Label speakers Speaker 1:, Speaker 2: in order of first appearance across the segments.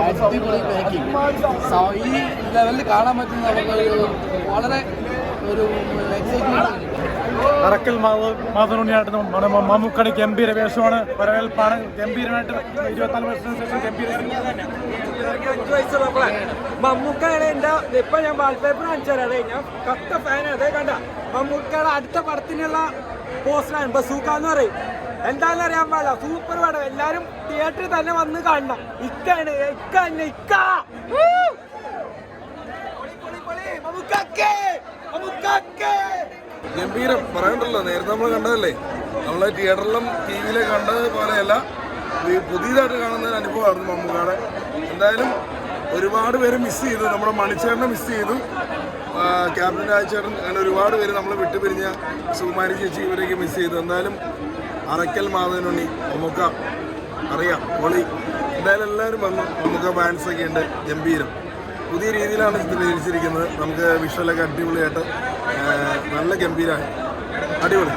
Speaker 1: അടിപൊളി മേക്കിംഗ്. ഈ ലെവലിൽ കാണാൻ പറ്റുന്ന വളരെ ഒരു എക്സൈറ്റ്മെന്റ്.
Speaker 2: അറക്കൽ മാധവനുണ്ണിയായിട്ട് നമ്മുടെ മമ്മൂക്കയുടെ ഗംഭീര വേഷമാണ്, വരവേൽപ്പാണ്. ഗംഭീരമായിട്ട് 24 വർഷത്തിന് ശേഷം ഗംഭീര
Speaker 3: മമ്മൂക്കയാണ് എന്റെ ഇപ്പൊ ഞാൻ വാൾപേപ്പർ കാണിച്ചു തരാം. അതെ ഞാൻ കത്ത ഫാൻ. അതേ കണ്ട മമ്മൂക്കയുടെ അടുത്ത പടത്തിനുള്ള പോസ്റ്ററാണ് ബസൂക്ക എന്ന് പറയും. എന്താണെന്ന് അറിയാൻ പാടില്ല, സൂപ്പർ പടം. എല്ലാരും തിയേറ്ററിൽ തന്നെ വന്ന് കാണണം. ഇക്കാണ് ഇക്ക
Speaker 4: ഗംഭീരം പറയണ്ടല്ലോ. നേരത്തെ നമ്മൾ കണ്ടതല്ലേ, നമ്മളെ തിയേറ്ററിലും ടി വിയിലെ കണ്ടത് പോലെയല്ല, പുതിയതായിട്ട് കാണുന്ന ഒരു അനുഭവമായിരുന്നു മമ്മൂക്കാടെ. എന്തായാലും ഒരുപാട് പേര് മിസ് ചെയ്തു. നമ്മുടെ മണിച്ചേട്ടനെ മിസ് ചെയ്തു, ക്യാപ്റ്റൻ രാജചേട്ടൻ, അങ്ങനെ ഒരുപാട് പേര് നമ്മൾ വിട്ടുപിരിഞ്ഞ സുകുമാരി ചേച്ചി ഇവരൊക്കെ മിസ് ചെയ്തു. എന്തായാലും അറക്കൽ മാധവനുണ്ണി മമ്മൂക്ക അറിയാം പൊളി. എന്തായാലും എല്ലാവരും വന്നു. മമ്മൂക്ക ഫാൻസൊക്കെ ഉണ്ട്. ഗംഭീരം പുതിയ രീതിയിലാണ് ചിത്രീകരിച്ചിരിക്കുന്നത്. നമുക്ക് വിഷ്വലൊക്കെ അടിപൊളിയായിട്ട് നല്ല ഗംഭീരമായി, അടിപൊളി.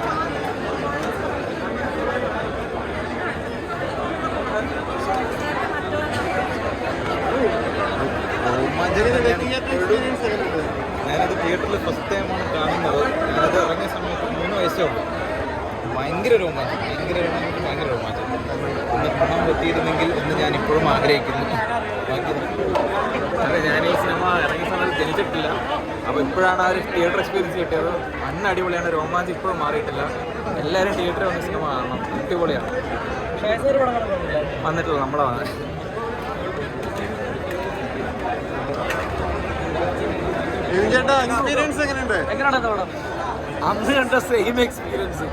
Speaker 5: ഞാനത് തിയേറ്ററിൽ ഫസ്റ്റ് ടൈമാണ് കാണുന്നത്. ഞാനത് ഇറങ്ങിയ സമയത്ത് 3 വയസ്സേ ഉള്ളൂ. ഭയങ്കര രോമാഞ്ചം ഒന്ന് കാണാൻ പറ്റിയിരുന്നെങ്കിൽ എന്ന് ഞാൻ ഇപ്പോഴും ആഗ്രഹിക്കുന്നു. ഞാൻ ഈ സിനിമ ഇറങ്ങിയ സമയത്ത് ജനിച്ചിട്ടില്ല, അപ്പോൾ ഇപ്പോഴാണ് ആ ഒരു തിയേറ്റർ എക്സ്പീരിയൻസ് കിട്ടിയത്. അടിപൊളിയാണ്, രോമാഞ്ചം ഇപ്പോഴും മാറിയിട്ടില്ല. എല്ലാവരും തിയേറ്ററിൽ വന്ന സിനിമ കാണണം, അടിപൊളിയാണ്. വന്നിട്ടില്ല, നമ്മളെ വന്നത്.
Speaker 4: എക്സ്പീരിയൻസ് എങ്ങനെയുണ്ട്?
Speaker 1: അന്ന് കണ്ട സെയിം എക്സ്പീരിയൻസ്.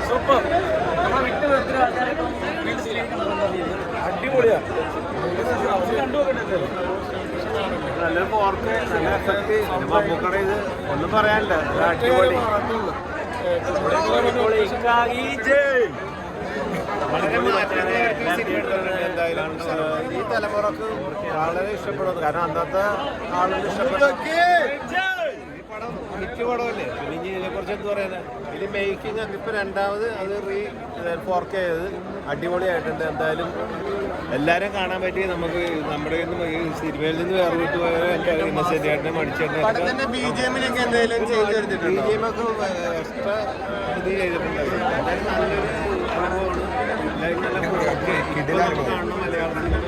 Speaker 1: സൂപ്പർ. അടിപൊളിയാണ്.
Speaker 2: നല്ലൊരു പോർക്ക്, നല്ല എഫക്റ്റ്. മമ്മൂക്കയുടെ ഇത് ഒന്നും പറയാനില്ല, അടിപൊളി. എന്തായാലും ഈ തലമുറക്ക് വളരെ ഇഷ്ടപ്പെടുന്നത്, കാരണം അന്നത്തെ ആളുകൾ ഇഷ്ടപ്പെടും. ഹിറ്റ് പടമല്ലേ, പിന്നെ ഇനി ഇതിനെക്കുറിച്ച് എന്ത് പറയാനാണ്. ഇത് മേക്കിംഗ് ഒക്കെ ഇപ്പം രണ്ടാമത് അത് 4K ചെയ്ത് അടിപൊളിയായിട്ടുണ്ട്. എന്തായാലും എല്ലാവരും കാണാൻ പറ്റി. നമുക്ക് നമ്മുടെ ഈ സിനിമയിൽ നിന്ന് വേർവിട്ട് പോയ ഇന്നസെന്റായിട്ടും മടിച്ചേട്ടനും BGM ഒക്കെ എക്സ്ട്രാ ഇത് ചെയ്തിട്ടുണ്ട്. എന്തായാലും നല്ലൊരു അനുഭവമാണ്. കാണണം മലയാള സിനിമ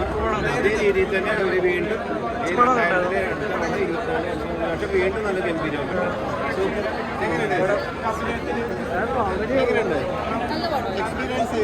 Speaker 2: അതേ രീതിയിൽ തന്നെ അവർ വീണ്ടും 2024 വീണ്ടും നല്ല ഗംഭീരമാണ്. സൂപ്പർ. എങ്ങനെയുണ്ട് എക്സ്പീരിയൻസ്?